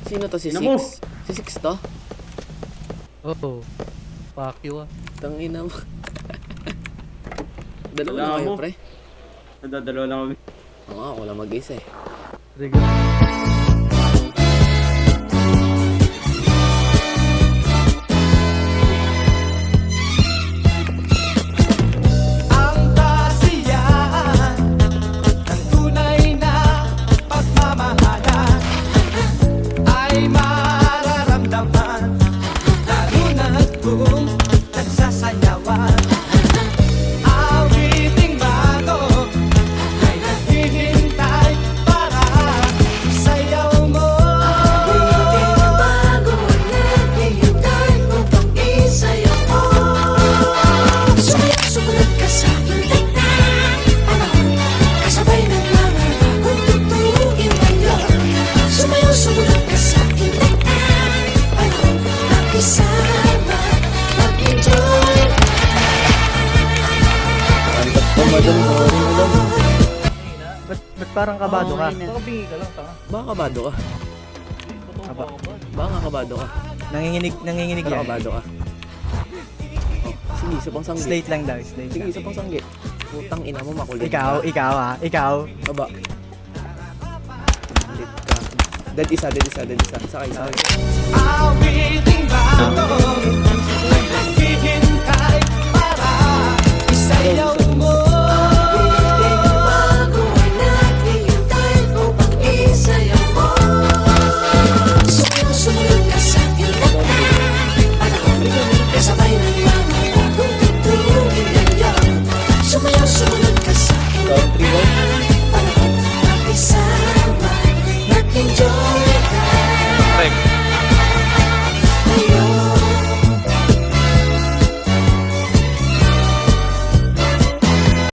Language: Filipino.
Sino to, si Ina mo. Six? Si Six to? Oo. Fuck you ah. Tangina mo. Dalawa Wala na kayo, mo. pre. Nadadalawa lang kami. Oo nga, wala mag-isa eh. Sige. Ang kasiyahan ng tunay na pagmamahalan ay mararamdaman lalo na't kung nagsasayawan. Awiting bago ay naghihintay para sayaw mo. Awiting bago ay naghihintay upang isayaw mo. Sumunod ka sa aking tingnan, panahon kasabay ng mga bagong tugtugin ngayon. Sumunod ka sa aking tingnan, panahon nakisama, mag-enjoy. Antot ko, madam. Sorry, madam. Ba't parang kabado ka? Baka kabado ka. Baka kabado ka. Nanginginig Pero yan. kabado ka. Oh, sige, isa pang sanggi. Slate lang daw, slate Sige, lang. isa pang sanggi. Putang ina mo, makulit Ikaw ka. ikaw. Baba. Makulit ka. Dead isa. Sakay. Awiting bago ay naghihintay para isayaw mo.